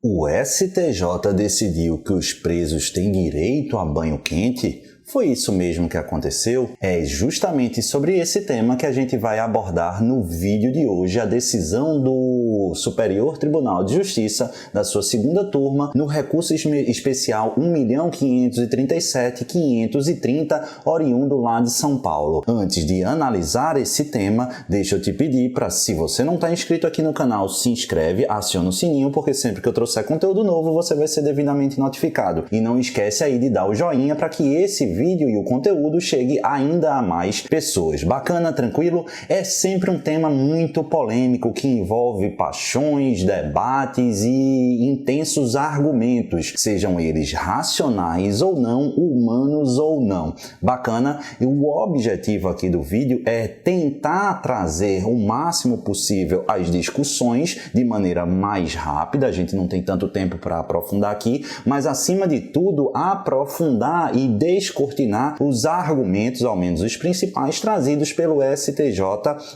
O STJ decidiu que os presos têm direito a banho quente? Foi isso mesmo que aconteceu? É justamente sobre esse tema que a gente vai abordar no vídeo de hoje, a decisão do Superior Tribunal de Justiça da sua segunda turma no recurso especial 1.537.530, oriundo lá de São Paulo. Antes de analisar esse tema, deixa eu te pedir para, se você não está inscrito aqui no canal, se inscreve, aciona o sininho, porque sempre que eu trouxer conteúdo novo, você vai ser devidamente notificado. E não esquece aí de dar o joinha para que esse vídeo e o conteúdo chegue ainda a mais pessoas. Bacana, tranquilo? É sempre um tema muito polêmico que envolve paixões, debates e intensos argumentos, sejam eles racionais ou não, humanos ou não. Bacana? E o objetivo aqui do vídeo é tentar trazer o máximo possível as discussões de maneira mais rápida. A gente não tem tanto tempo para aprofundar aqui, mas acima de tudo aprofundar e descortinar os argumentos, ao menos os principais, trazidos pelo STJ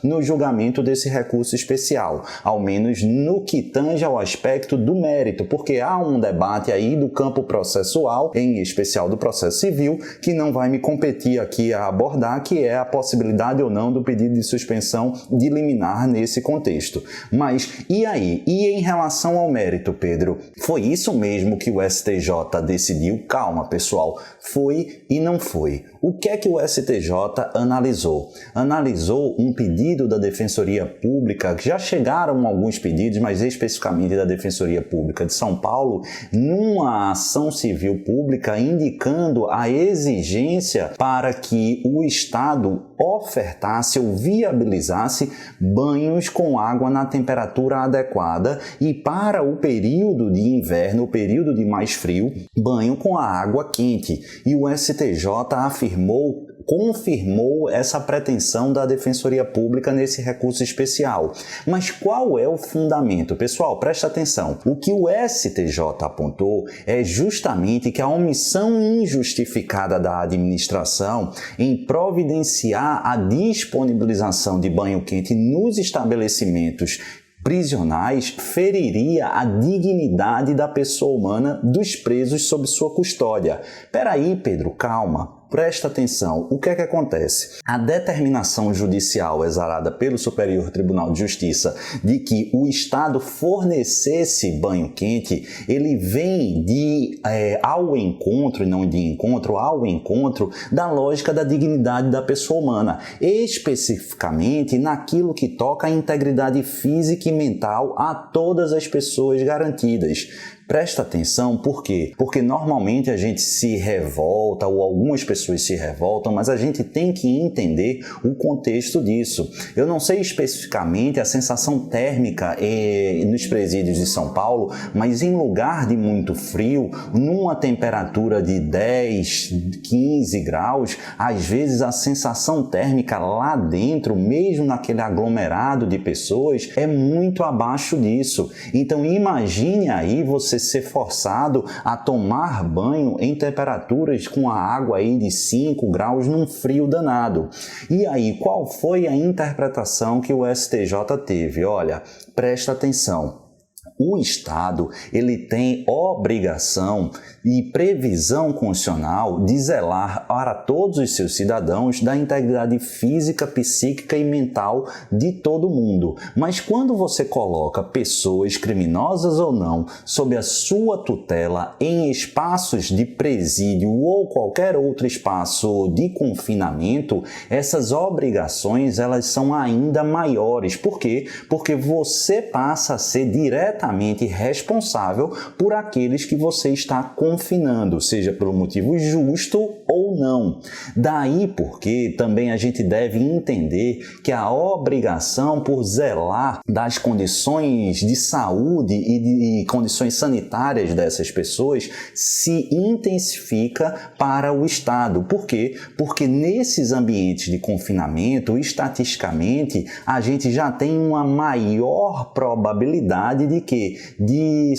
no julgamento desse recurso especial, ao menos no que tange ao aspecto do mérito, porque há um debate aí do campo processual, em especial do processo civil, que não vai me competir aqui a abordar, que é a possibilidade ou não do pedido de suspensão de liminar nesse contexto. Mas e aí? E em relação ao mérito, Pedro? Foi isso mesmo que o STJ decidiu? Calma, pessoal. Foi e não foi. O que é que o STJ analisou? Analisou um pedido da Defensoria Pública, que já chegaram alguns pedidos, mas especificamente da Defensoria Pública de São Paulo, numa ação civil pública, indicando a exigência para que o Estado ofertasse ou viabilizasse banhos com água na temperatura adequada e, para o período de inverno, o período de mais frio, banho com a água quente. E o STJ confirmou essa pretensão da Defensoria Pública nesse recurso especial. Mas qual é o fundamento? Pessoal, presta atenção. O que o STJ apontou é justamente que a omissão injustificada da administração em providenciar a disponibilização de banho quente nos estabelecimentos prisionais feriria a dignidade da pessoa humana dos presos sob sua custódia. Peraí, Pedro, calma. Presta atenção, o que é que acontece? A determinação judicial exarada pelo Superior Tribunal de Justiça de que o Estado fornecesse banho quente, ele vem ao encontro, e não de encontro, ao encontro da lógica da dignidade da pessoa humana, especificamente naquilo que toca a integridade física e mental a todas as pessoas garantidas. Presta atenção, por quê? Porque normalmente a gente se revolta, ou algumas pessoas se revoltam, mas a gente tem que entender o contexto disso. Eu não sei especificamente a sensação térmica nos presídios de São Paulo, mas em lugar de muito frio, numa temperatura de 10, 15 graus, às vezes a sensação térmica lá dentro, mesmo naquele aglomerado de pessoas, é muito abaixo disso. Então imagine aí você ser forçado a tomar banho em temperaturas com a água aí de 5 graus num frio danado. E aí, qual foi a interpretação que o STJ teve? Olha, presta atenção. O Estado, ele tem obrigação e previsão constitucional de zelar para todos os seus cidadãos da integridade física, psíquica e mental de todo mundo. Mas quando você coloca pessoas, criminosas ou não, sob a sua tutela em espaços de presídio ou qualquer outro espaço de confinamento, essas obrigações elas são ainda maiores. Por quê? Porque você passa a ser diretamente responsável por aqueles que você está confinando, seja pelo motivo justo ou não. Daí porque também a gente deve entender que a obrigação por zelar das condições de saúde e de condições sanitárias dessas pessoas se intensifica para o Estado. Por quê? Porque nesses ambientes de confinamento, estatisticamente, a gente já tem uma maior probabilidade de que? De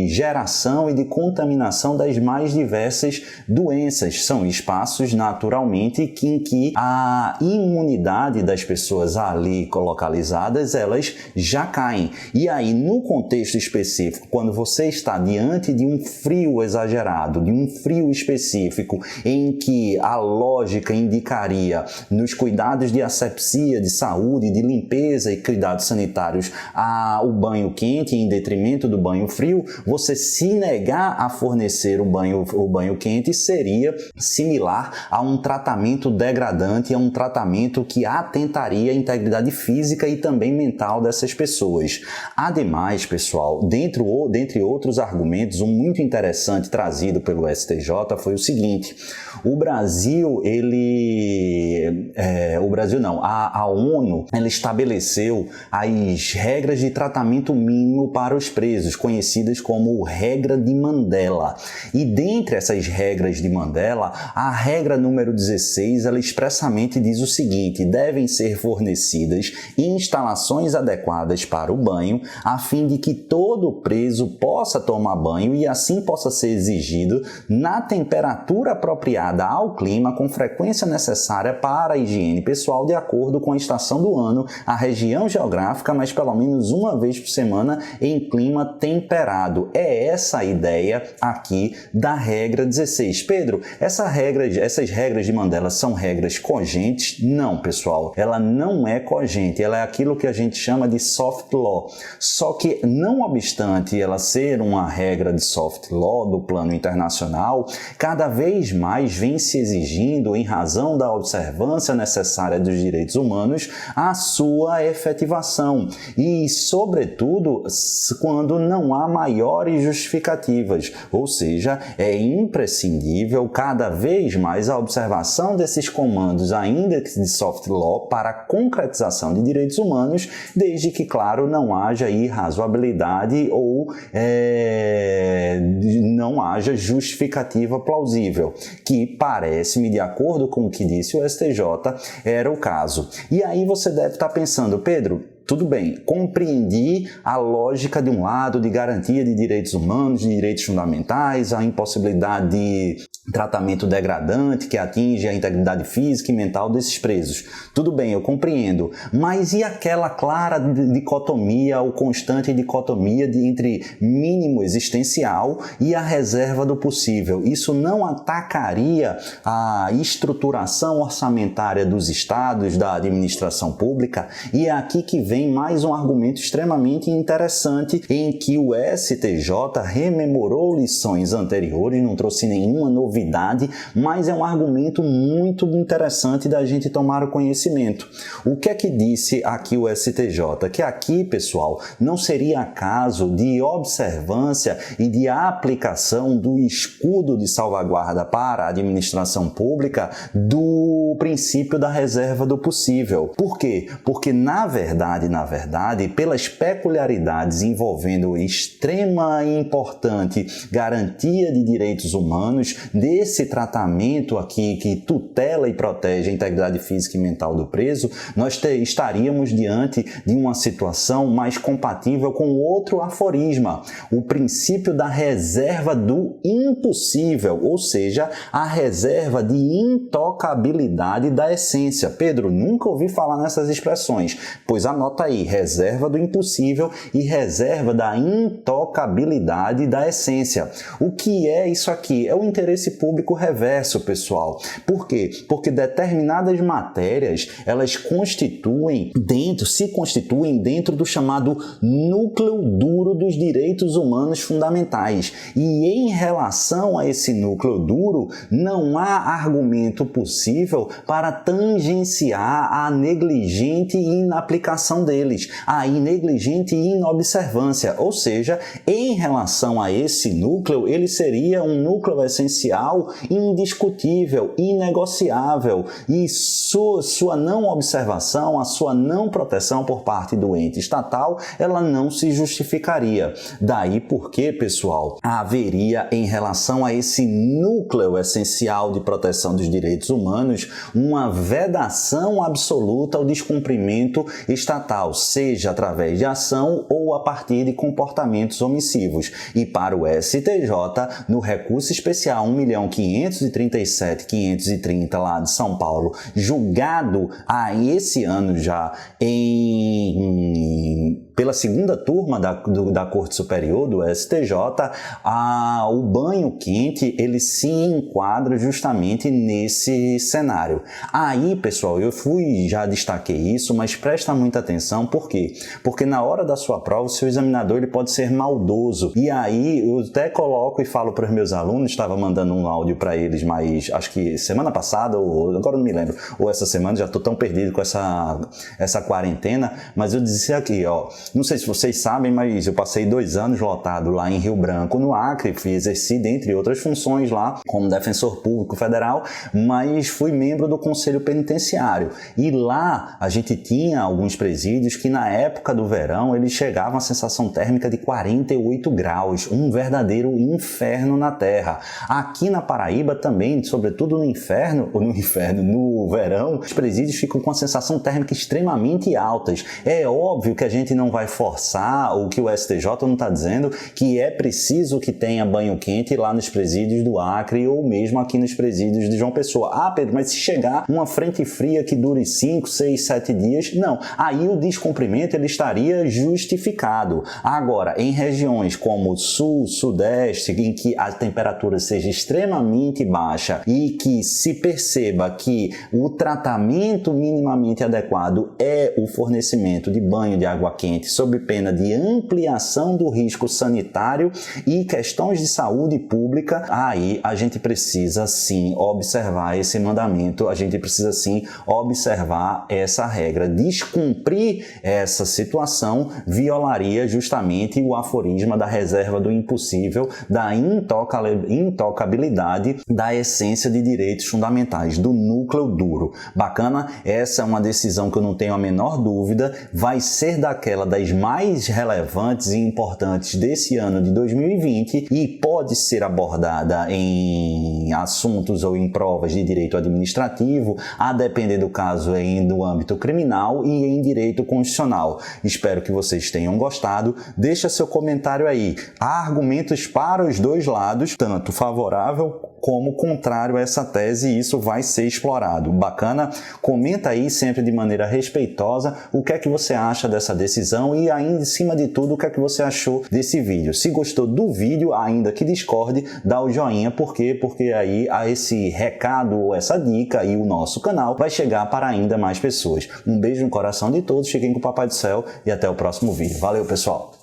geração e de contaminação das mais diversas doenças. São espaços, naturalmente, em que a imunidade das pessoas ali localizadas, elas já caem. E aí, no contexto contexto específico, quando você está diante de um frio exagerado, de um frio específico, em que a lógica indicaria nos cuidados de asepsia, de saúde, de limpeza e cuidados sanitários o banho quente em detrimento do banho frio, você se negar a fornecer o banho quente seria similar a um tratamento degradante, a um tratamento que atentaria à integridade física e também mental dessas pessoas. Ademais, pessoal, dentre outros argumentos, um muito interessante trazido pelo STJ foi o seguinte: a ONU, ela estabeleceu as regras de tratamento mínimo para os presos, conhecidas como regra de Mandela. E dentre essas regras de Mandela, a regra número 16, ela expressamente diz o seguinte: devem ser fornecidas instalações adequadas para o banho, a fim de que todo preso possa tomar banho e assim possa ser exigido na temperatura apropriada ao clima, com frequência necessária para a higiene pessoal, de acordo com a estação do ano, a região geográfica, mas pelo menos uma vez por semana em clima temperado. É essa a ideia aqui da regra 16. Pedro, essas regras de Mandela são regras cogentes? Não, pessoal, ela não é cogente, ela é aquilo que a gente chama de soft law. Só que, não obstante ela ser uma regra de soft law do plano internacional, cada vez mais vem se exigindo, em razão da observância necessária dos direitos humanos, a sua efetivação e, sobretudo, quando não há maiores justificativas, ou seja, é imprescindível cada vez mais a observação desses comandos, ainda que de soft law, para a concretização de direitos humanos, desde que, claro, não haja irrazoabilidade ou não haja justificativa plausível, que parece-me, de acordo com o que disse o STJ, era o caso. E aí você deve estar pensando: Pedro, tudo bem, compreendi a lógica de um lado de garantia de direitos humanos, de direitos fundamentais, a impossibilidade de tratamento degradante que atinge a integridade física e mental desses presos. Tudo bem, eu compreendo, mas e aquela clara dicotomia, ou constante dicotomia entre mínimo existencial e a reserva do possível? Isso não atacaria a estruturação orçamentária dos estados, da administração pública? E é aqui que vem mais um argumento extremamente interessante, em que o STJ rememorou lições anteriores, não trouxe nenhuma novidade, mas é um argumento muito interessante da gente tomar o conhecimento. O que é que disse aqui o STJ? Que aqui, pessoal, não seria caso de observância e de aplicação do escudo de salvaguarda para a administração pública do princípio da reserva do possível. Por quê? Porque, na verdade, pelas peculiaridades envolvendo extrema e importante garantia de direitos humanos, desse tratamento aqui que tutela e protege a integridade física e mental do preso, nós estaríamos diante de uma situação mais compatível com outro aforisma, o princípio da reserva do impossível, ou seja, a reserva de intocabilidade da essência. Pedro, nunca ouvi falar nessas expressões, pois anota aí: reserva do impossível e reserva da intocabilidade da essência. O que é isso aqui? É o interesse público reverso, pessoal. Por quê? Porque determinadas matérias, elas se constituem dentro do chamado núcleo duro dos direitos humanos fundamentais. E em relação a esse núcleo duro, não há argumento possível para tangenciar a negligente inaplicação deles, a negligente inobservância. Ou seja, em relação a esse núcleo, ele seria um núcleo essencial, indiscutível, inegociável, e sua não observação, a sua não proteção por parte do ente estatal, ela não se justificaria. Daí porque, pessoal, haveria em relação a esse núcleo essencial de proteção dos direitos humanos uma vedação absoluta ao descumprimento estatal, seja através de ação ou a partir de comportamentos omissivos. E para o STJ, no recurso especial 1.537.530 lá de São Paulo, julgado esse ano já pela segunda turma da Corte Superior, do STJ, o banho quente ele se enquadra justamente nesse cenário. Aí, pessoal, eu já destaquei isso, mas presta muita atenção, por quê? Porque na hora da sua prova, o seu examinador ele pode ser maldoso. E aí, eu até coloco e falo para os meus alunos, estava mandando um áudio para eles, mas acho que semana passada, ou agora não me lembro, ou essa semana, já estou tão perdido com essa quarentena, mas eu disse aqui, ó, não sei se vocês sabem, mas eu passei 2 anos lotado lá em Rio Branco, no Acre, exerci, dentre outras funções lá, como defensor público federal, mas fui membro do Conselho Penitenciário. E lá a gente tinha alguns presídios que na época do verão eles chegavam a sensação térmica de 48 graus, um verdadeiro inferno na terra. Aqui na Paraíba também, sobretudo no verão, os presídios ficam com a sensação térmica extremamente altas. É óbvio que a gente não vai forçar, o que o STJ não está dizendo, que é preciso que tenha banho quente lá nos presídios do Acre ou mesmo aqui nos presídios de João Pessoa. Ah, Pedro, mas se chegar uma frente fria que dure 5, 6, 7 dias, não. Aí o descumprimento ele estaria justificado. Agora, em regiões como Sul, Sudeste, em que a temperatura seja extremamente baixa e que se perceba que o tratamento minimamente adequado é o fornecimento de banho de água quente sob pena de ampliação do risco sanitário e questões de saúde pública, aí a gente precisa sim observar esse mandamento, a gente precisa sim observar essa regra. Descumprir essa situação violaria justamente o aforisma da reserva do impossível, da intocabilidade da essência de direitos fundamentais, do núcleo duro. Bacana? Essa é uma decisão que eu não tenho a menor dúvida, vai ser daquela das mais relevantes e importantes desse ano de 2020 e pode ser abordada em assuntos ou em provas de direito administrativo, a depender do caso no âmbito criminal e em direito constitucional. Espero que vocês tenham gostado. Deixa seu comentário aí. Há argumentos para os dois lados, tanto favorável como contrário a essa tese, e isso vai ser explorado. Bacana? Comenta aí sempre de maneira respeitosa o que é que você acha dessa decisão e ainda, em cima de tudo, o que é que você achou desse vídeo. Se gostou do vídeo, ainda que discorde, dá o joinha. Por quê? Porque aí esse recado ou essa dica e o nosso canal vai chegar para ainda mais pessoas. Um beijo no coração de todos, fiquem com o Papai do Céu e até o próximo vídeo. Valeu, pessoal!